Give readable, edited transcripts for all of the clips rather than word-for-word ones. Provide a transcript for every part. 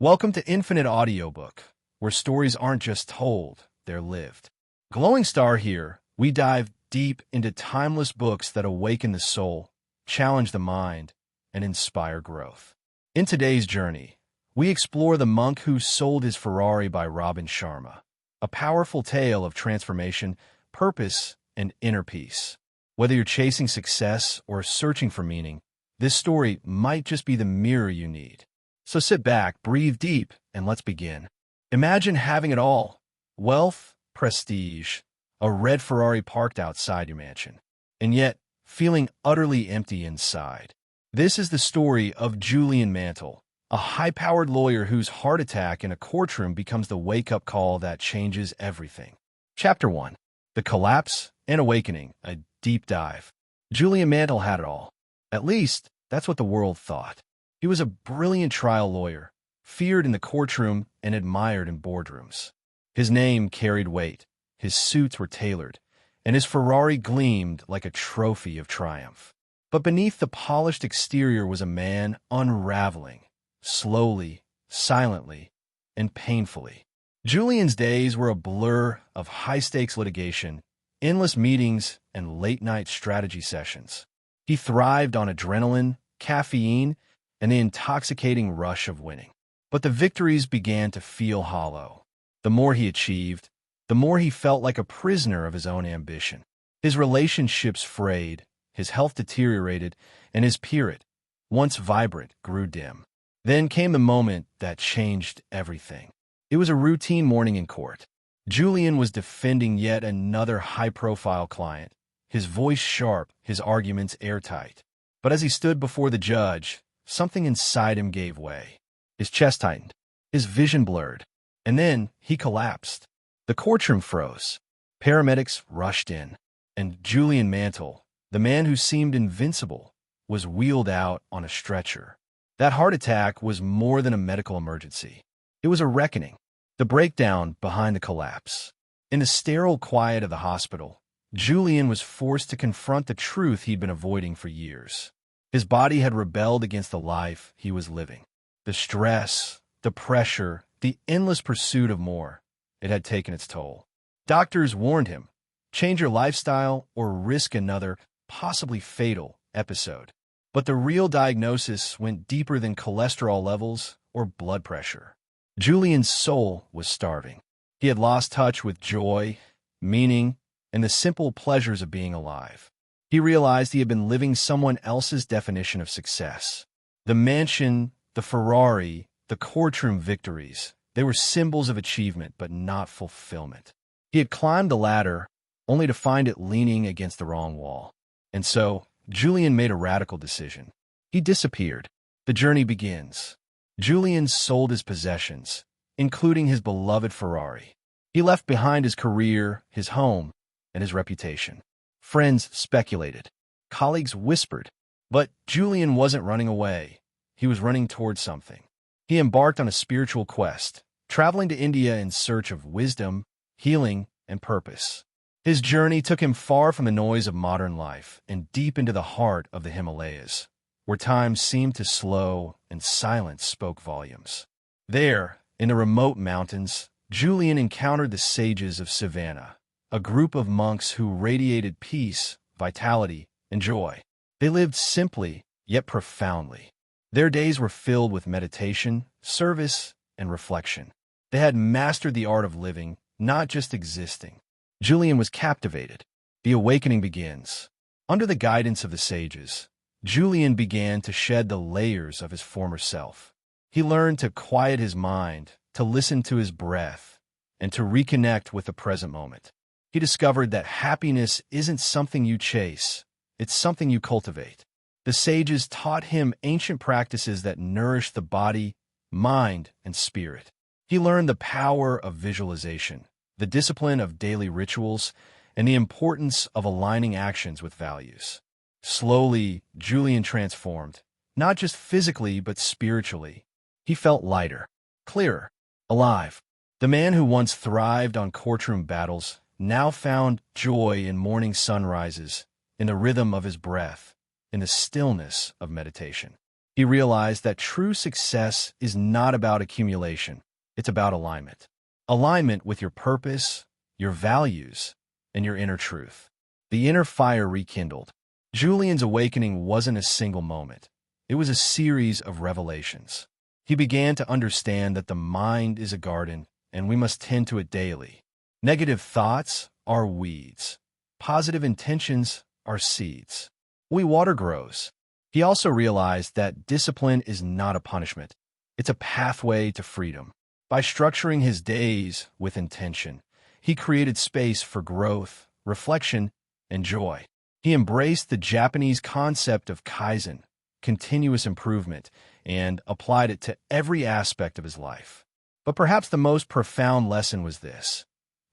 Welcome to Infinite Audiobook, where stories aren't just told, they're lived. Glowing Star here, we dive deep into timeless books that awaken the soul, challenge the mind, and inspire growth. In today's journey, we explore The Monk Who Sold His Ferrari by Robin Sharma, a powerful tale of transformation, purpose, and inner peace. Whether you're chasing success or searching for meaning, this story might just be the mirror you need. So sit back, breathe deep, and let's begin. Imagine having it all: wealth, prestige, a red Ferrari parked outside your mansion, and yet feeling utterly empty inside. This is the story of Julian Mantle, a high-powered lawyer whose heart attack in a courtroom becomes the wake-up call that changes everything. Chapter 1. The Collapse and Awakening, a deep dive. Julian Mantle had it all. At least, that's what the world thought. He was a brilliant trial lawyer, feared in the courtroom and admired in boardrooms. His name carried weight, his suits were tailored, and his Ferrari gleamed like a trophy of triumph. But beneath the polished exterior was a man unraveling, slowly, silently, and painfully. Julian's days were a blur of high-stakes litigation, endless meetings, and late-night strategy sessions. He thrived on adrenaline, caffeine, and the intoxicating rush of winning. But the victories began to feel hollow. The more he achieved, the more he felt like a prisoner of his own ambition. His relationships frayed, his health deteriorated, and his spirit, once vibrant, grew dim. Then came the moment that changed everything. It was a routine morning in court. Julian was defending yet another high-profile client, his voice sharp, his arguments airtight. But as he stood before the judge, something inside him gave way. His chest tightened, his vision blurred, and then he collapsed. The courtroom froze. Paramedics rushed in, and Julian Mantle, the man who seemed invincible, was wheeled out on a stretcher. That heart attack was more than a medical emergency. It was a reckoning, the breakdown behind the collapse. In the sterile quiet of the hospital, Julian was forced to confront the truth he'd been avoiding for years. His body had rebelled against the life he was living. The stress, the pressure, the endless pursuit of more, it had taken its toll. Doctors warned him, change your lifestyle or risk another, possibly fatal, episode. But the real diagnosis went deeper than cholesterol levels or blood pressure. Julian's soul was starving. He had lost touch with joy, meaning, and the simple pleasures of being alive. He realized he had been living someone else's definition of success. The mansion, the Ferrari, the courtroom victories, they were symbols of achievement but not fulfillment. He had climbed the ladder only to find it leaning against the wrong wall. And so, Julian made a radical decision. He disappeared. The journey begins. Julian sold his possessions, including his beloved Ferrari. He left behind his career, his home, and his reputation. Friends speculated. Colleagues whispered. But Julian wasn't running away. He was running towards something. He embarked on a spiritual quest, traveling to India in search of wisdom, healing, and purpose. His journey took him far from the noise of modern life and deep into the heart of the Himalayas, where time seemed to slow and silence spoke volumes. There, in the remote mountains, Julian encountered the sages of Savannah, a group of monks who radiated peace, vitality, and joy. They lived simply, yet profoundly. Their days were filled with meditation, service, and reflection. They had mastered the art of living, not just existing. Julian was captivated. The awakening begins. Under the guidance of the sages, Julian began to shed the layers of his former self. He learned to quiet his mind, to listen to his breath, and to reconnect with the present moment. He discovered that happiness isn't something you chase, it's something you cultivate. The sages taught him ancient practices that nourish the body, mind, and spirit. He learned the power of visualization, the discipline of daily rituals, and the importance of aligning actions with values. Slowly, Julian transformed, not just physically but spiritually. He felt lighter, clearer, alive. The man who once thrived on courtroom battles now found joy in morning sunrises, in the rhythm of his breath, in the stillness of meditation. He realized that true success is not about accumulation, it's about alignment. Alignment with your purpose, your values, and your inner truth. The inner fire rekindled. Julian's awakening wasn't a single moment. It was a series of revelations. He began to understand that the mind is a garden, and we must tend to it daily. Negative thoughts are weeds. Positive intentions are seeds. We water grows. He also realized that discipline is not a punishment. It's a pathway to freedom. By structuring his days with intention, he created space for growth, reflection, and joy. He embraced the Japanese concept of kaizen, continuous improvement, and applied it to every aspect of his life. But perhaps the most profound lesson was this: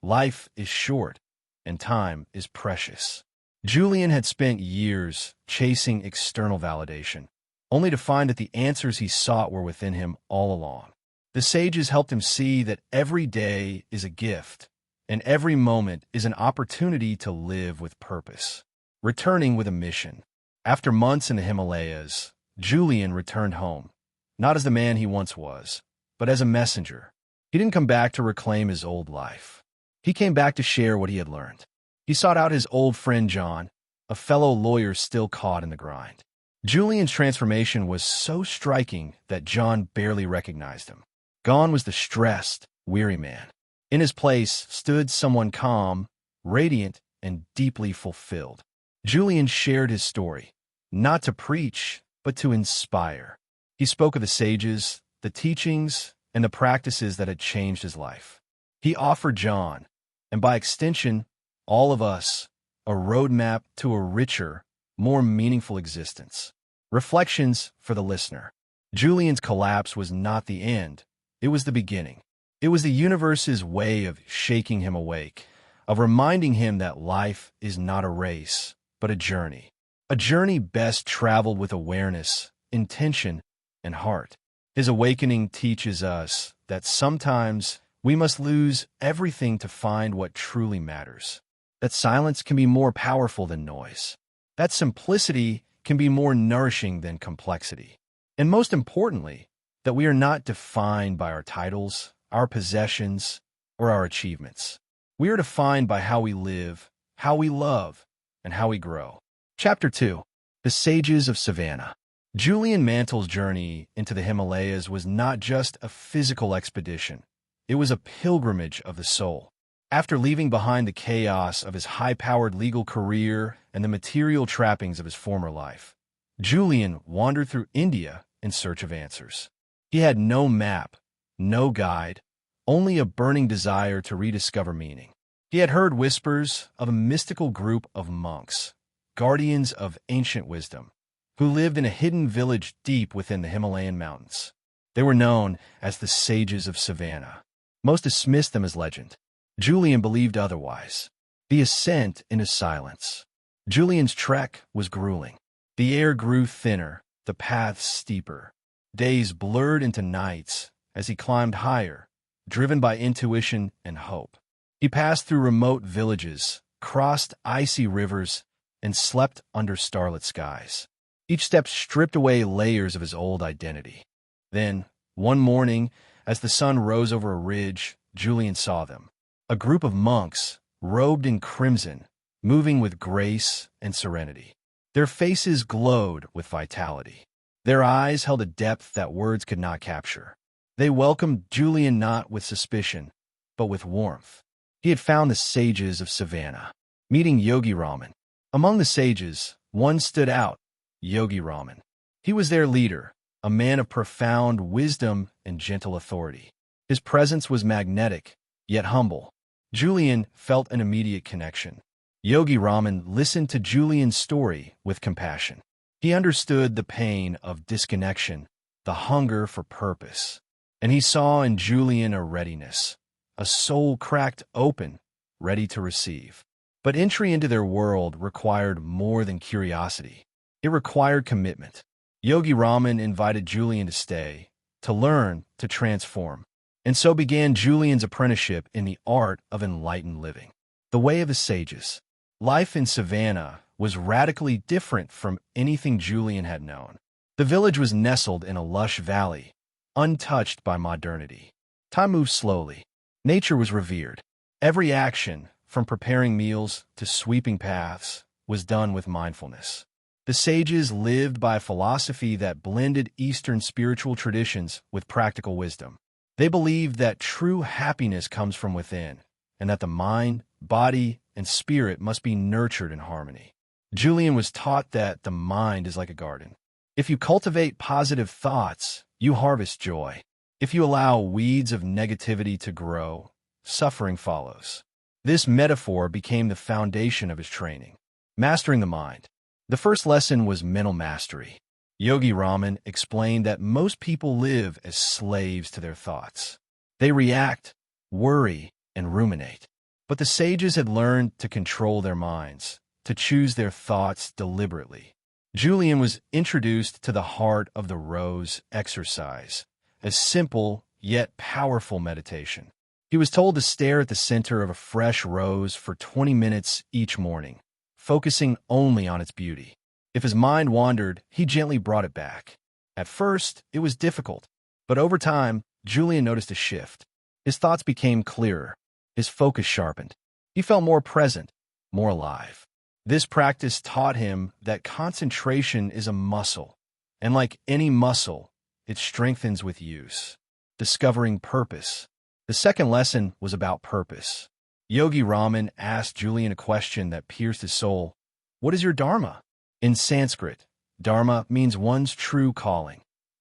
life is short, and time is precious. Julian had spent years chasing external validation, only to find that the answers he sought were within him all along. The sages helped him see that every day is a gift, and every moment is an opportunity to live with purpose. Returning with a mission. After months in the Himalayas, Julian returned home, not as the man he once was, but as a messenger. He didn't come back to reclaim his old life. He came back to share what he had learned. He sought out his old friend John, a fellow lawyer still caught in the grind. Julian's transformation was so striking that John barely recognized him. Gone was the stressed, weary man. In his place stood someone calm, radiant, and deeply fulfilled. Julian shared his story, not to preach, but to inspire. He spoke of the sages, the teachings, and the practices that had changed his life. He offered John, and by extension, all of us, a roadmap to a richer, more meaningful existence. Reflections for the listener. Julian's collapse was not the end. It was the beginning. It was the universe's way of shaking him awake, of reminding him that life is not a race, but a journey. A journey best traveled with awareness, intention, and heart. His awakening teaches us that sometimes we must lose everything to find what truly matters. That silence can be more powerful than noise. That simplicity can be more nourishing than complexity. And most importantly, that we are not defined by our titles, our possessions, or our achievements. We are defined by how we live, how we love, and how we grow. Chapter 2. The Sages of Savannah. Julian Mantle's journey into the Himalayas was not just a physical expedition. It was a pilgrimage of the soul. After leaving behind the chaos of his high-powered legal career and the material trappings of his former life, Julian wandered through India in search of answers. He had no map, no guide, only a burning desire to rediscover meaning. He had heard whispers of a mystical group of monks, guardians of ancient wisdom, who lived in a hidden village deep within the Himalayan mountains. They were known as the Sages of Savannah. Most dismissed them as legend. Julian believed otherwise. The ascent into silence. Julian's trek was grueling. The air grew thinner, the paths steeper. Days blurred into nights as he climbed higher, driven by intuition and hope. He passed through remote villages, crossed icy rivers, and slept under starlit skies. Each step stripped away layers of his old identity. Then, one morning, as the sun rose over a ridge, Julian saw them. A group of monks, robed in crimson, moving with grace and serenity. Their faces glowed with vitality. Their eyes held a depth that words could not capture. They welcomed Julian not with suspicion, but with warmth. He had found the sages of Savannah, meeting Yogi Raman. Among the sages, one stood out, Yogi Raman. He was their leader, a man of profound wisdom and gentle authority. His presence was magnetic, yet humble. Julian felt an immediate connection. Yogi Raman listened to Julian's story with compassion. He understood the pain of disconnection, the hunger for purpose, and he saw in Julian a readiness, a soul cracked open, ready to receive. But entry into their world required more than curiosity. It required commitment. Yogi Raman invited Julian to stay, to learn, to transform. And so began Julian's apprenticeship in the art of enlightened living. The way of the sages. Life in Savannah was radically different from anything Julian had known. The village was nestled in a lush valley, untouched by modernity. Time moved slowly. Nature was revered. Every action, from preparing meals to sweeping paths, was done with mindfulness. The sages lived by a philosophy that blended Eastern spiritual traditions with practical wisdom. They believed that true happiness comes from within, and that the mind, body, and spirit must be nurtured in harmony. Julian was taught that the mind is like a garden. If you cultivate positive thoughts, you harvest joy. If you allow weeds of negativity to grow, suffering follows. This metaphor became the foundation of his training. Mastering the mind. The first lesson was mental mastery. Yogi Raman explained that most people live as slaves to their thoughts. They react, worry, and ruminate. But the sages had learned to control their minds, to choose their thoughts deliberately. Julian was introduced to the heart of the rose exercise, a simple yet powerful meditation. He was told to stare at the center of a fresh rose for 20 minutes each morning, focusing only on its beauty. If his mind wandered, he gently brought it back. At first, it was difficult, but over time, Julian noticed a shift. His thoughts became clearer. His focus sharpened. He felt more present, more alive. This practice taught him that concentration is a muscle, and like any muscle, it strengthens with use. Discovering purpose. The second lesson was about purpose. Yogi Raman asked Julian a question that pierced his soul. What is your dharma? In Sanskrit, dharma means one's true calling,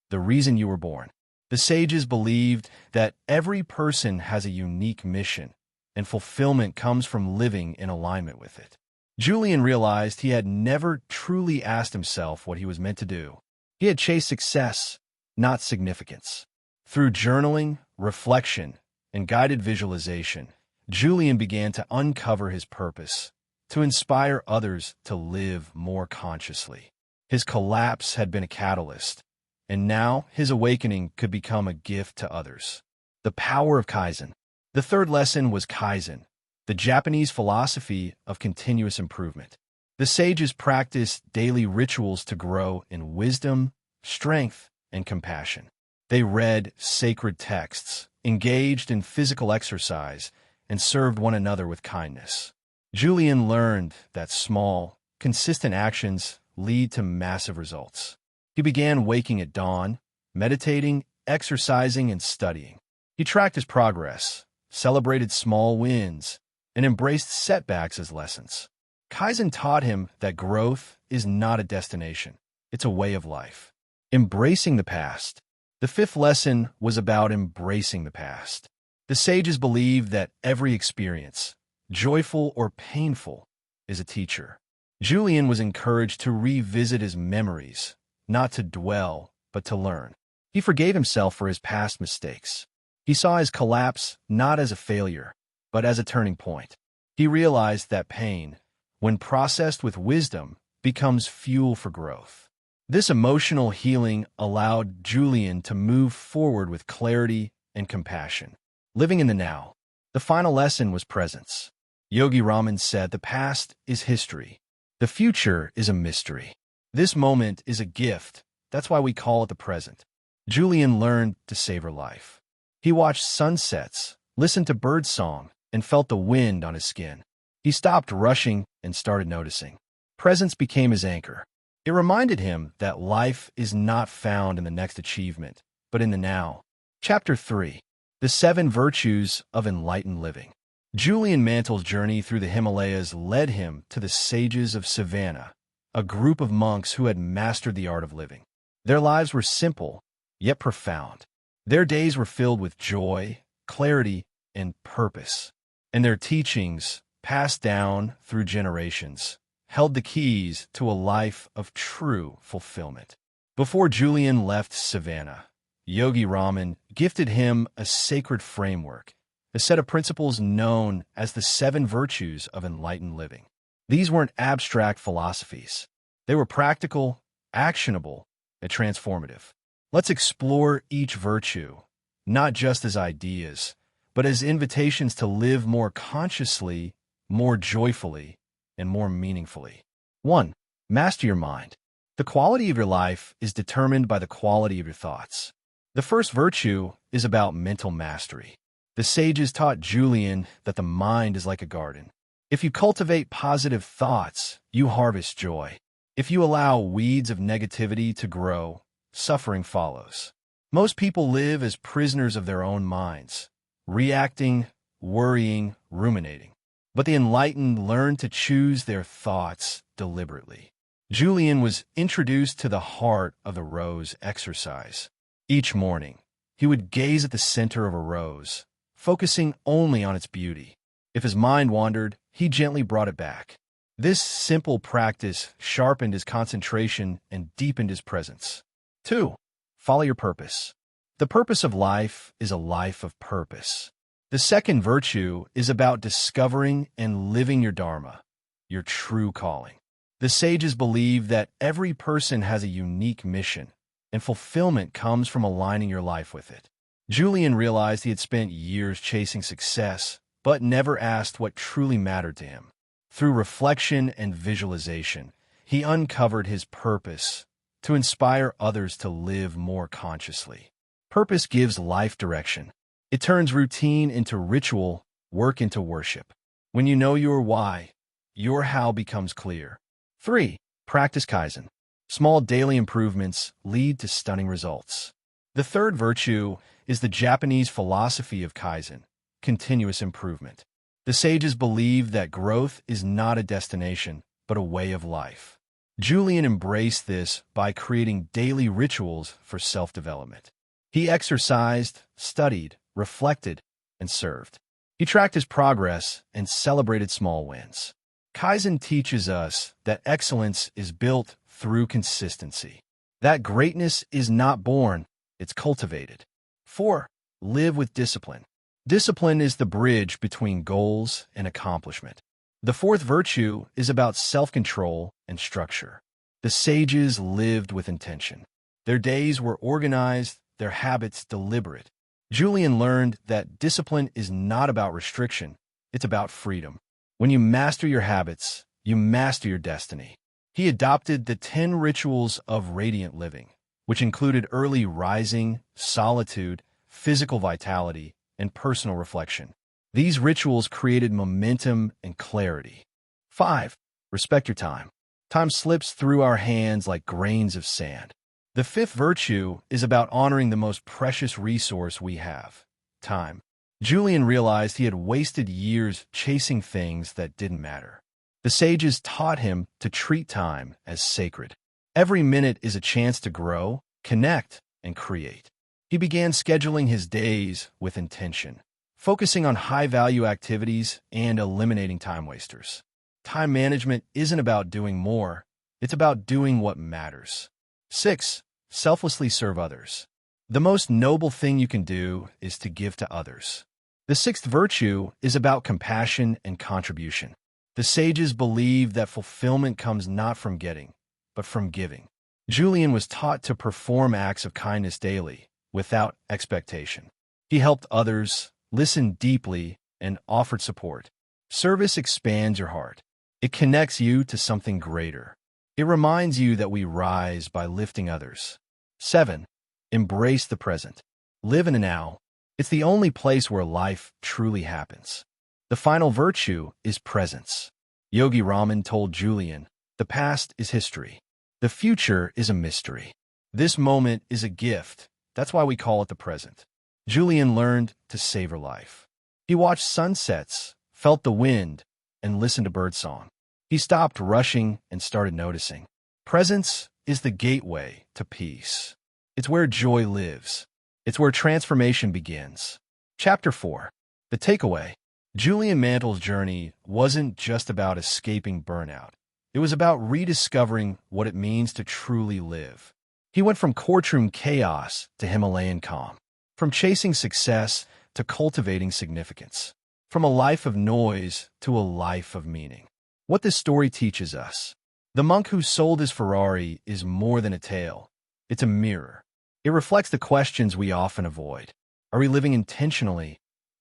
the reason you were born. The sages believed that every person has a unique mission, and fulfillment comes from living in alignment with it. Julian realized he had never truly asked himself what he was meant to do. He had chased success, not significance. Through journaling, reflection, and guided visualization, Julian began to uncover his purpose, to inspire others to live more consciously. His collapse had been a catalyst, and now his awakening could become a gift to others. The power of Kaizen. The third lesson was Kaizen, the Japanese philosophy of continuous improvement. The sages practiced daily rituals to grow in wisdom, strength, and compassion. They read sacred texts, engaged in physical exercise, and served one another with kindness. Julian learned that small, consistent actions lead to massive results. He began waking at dawn, meditating, exercising, and studying. He tracked his progress, celebrated small wins, and embraced setbacks as lessons. Kaizen taught him that growth is not a destination, it's a way of life. Embracing the past. The fifth lesson was about embracing the past. The sages believed that every experience, joyful or painful, is a teacher. Julian was encouraged to revisit his memories, not to dwell, but to learn. He forgave himself for his past mistakes. He saw his collapse not as a failure, but as a turning point. He realized that pain, when processed with wisdom, becomes fuel for growth. This emotional healing allowed Julian to move forward with clarity and compassion. Living in the now. The final lesson was presence. Yogi Raman said the past is history. The future is a mystery. This moment is a gift. That's why we call it the present. Julian learned to savor life. He watched sunsets, listened to birdsong, and felt the wind on his skin. He stopped rushing and started noticing. Presence became his anchor. It reminded him that life is not found in the next achievement, but in the now. Chapter 3. The 7 Virtues of Enlightened Living. Julian Mantle's journey through the Himalayas led him to the sages of Savannah, a group of monks who had mastered the art of living. Their lives were simple, yet profound. Their days were filled with joy, clarity, and purpose, and their teachings, passed down through generations, held the keys to a life of true fulfillment. Before Julian left Savannah, Yogi Raman gifted him a sacred framework, a set of principles known as the 7 Virtues of Enlightened Living. These weren't abstract philosophies. They were practical, actionable, and transformative. Let's explore each virtue, not just as ideas, but as invitations to live more consciously, more joyfully, and more meaningfully. 1. Master your mind. The quality of your life is determined by the quality of your thoughts. The first virtue is about mental mastery. The sages taught Julian that the mind is like a garden. If you cultivate positive thoughts, you harvest joy. If you allow weeds of negativity to grow, suffering follows. Most people live as prisoners of their own minds, reacting, worrying, ruminating. But the enlightened learn to choose their thoughts deliberately. Julian was introduced to the heart of the rose exercise. Each morning, he would gaze at the center of a rose, focusing only on its beauty. If his mind wandered, he gently brought it back. This simple practice sharpened his concentration and deepened his presence. 2. Follow your purpose. The purpose of life is a life of purpose. The second virtue is about discovering and living your dharma, your true calling. The sages believe that every person has a unique mission, and fulfillment comes from aligning your life with it. Julian realized he had spent years chasing success, but never asked what truly mattered to him. Through reflection and visualization, he uncovered his purpose to inspire others to live more consciously. Purpose gives life direction. It turns routine into ritual, work into worship. When you know your why, your how becomes clear. 3. Practice Kaizen. Small daily improvements lead to stunning results. The third virtue is the Japanese philosophy of Kaizen, continuous improvement. The sages believe that growth is not a destination, but a way of life. Julian embraced this by creating daily rituals for self-development. He exercised, studied, reflected, and served. He tracked his progress and celebrated small wins. Kaizen teaches us that excellence is built through consistency. That greatness is not born, it's cultivated. 4. Live with discipline. Discipline is the bridge between goals and accomplishment. The fourth virtue is about self-control and structure. The sages lived with intention. Their days were organized, their habits deliberate. Julian learned that discipline is not about restriction, it's about freedom. When you master your habits, you master your destiny. He adopted the 10 rituals of radiant living, which included early rising, solitude, physical vitality, and personal reflection. These rituals created momentum and clarity. 5. Respect your time. Time slips through our hands like grains of sand. The fifth virtue is about honoring the most precious resource we have, time. Julian realized he had wasted years chasing things that didn't matter. The sages taught him to treat time as sacred. Every minute is a chance to grow, connect, and create. He began scheduling his days with intention, focusing on high-value activities and eliminating time wasters. Time management isn't about doing more, it's about doing what matters. 6. Selflessly serve others. The most noble thing you can do is to give to others. The sixth virtue is about compassion and contribution. The sages believe that fulfillment comes not from getting, but from giving. Julian was taught to perform acts of kindness daily, without expectation. He helped others, listened deeply, and offered support. Service expands your heart. It connects you to something greater. It reminds you that we rise by lifting others. 7. Embrace the present. Live in the now. It's the only place where life truly happens. The final virtue is presence. Yogi Raman told Julian, the past is history. The future is a mystery. This moment is a gift. That's why we call it the present. Julian learned to savor life. He watched sunsets, felt the wind, and listened to birdsong. He stopped rushing and started noticing. Presence is the gateway to peace. It's where joy lives. It's where transformation begins. Chapter 4. The takeaway. Julian Mantle's journey wasn't just about escaping burnout. It was about rediscovering what it means to truly live. He went from courtroom chaos to Himalayan calm, from chasing success to cultivating significance, from a life of noise to a life of meaning. What this story teaches us: the monk who sold his Ferrari is more than a tale. It's a mirror. It reflects the questions we often avoid. Are we living intentionally,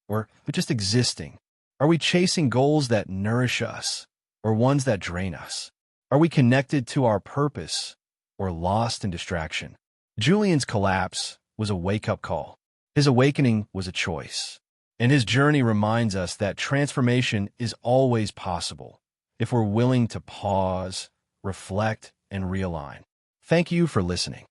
or just existing? Are we chasing goals that nourish us, or ones that drain us? Are we connected to our purpose, or lost in distraction. Julian's collapse was a wake-up call. His awakening was a choice. And his journey reminds us that transformation is always possible if we're willing to pause, reflect, and realign. Thank you for listening.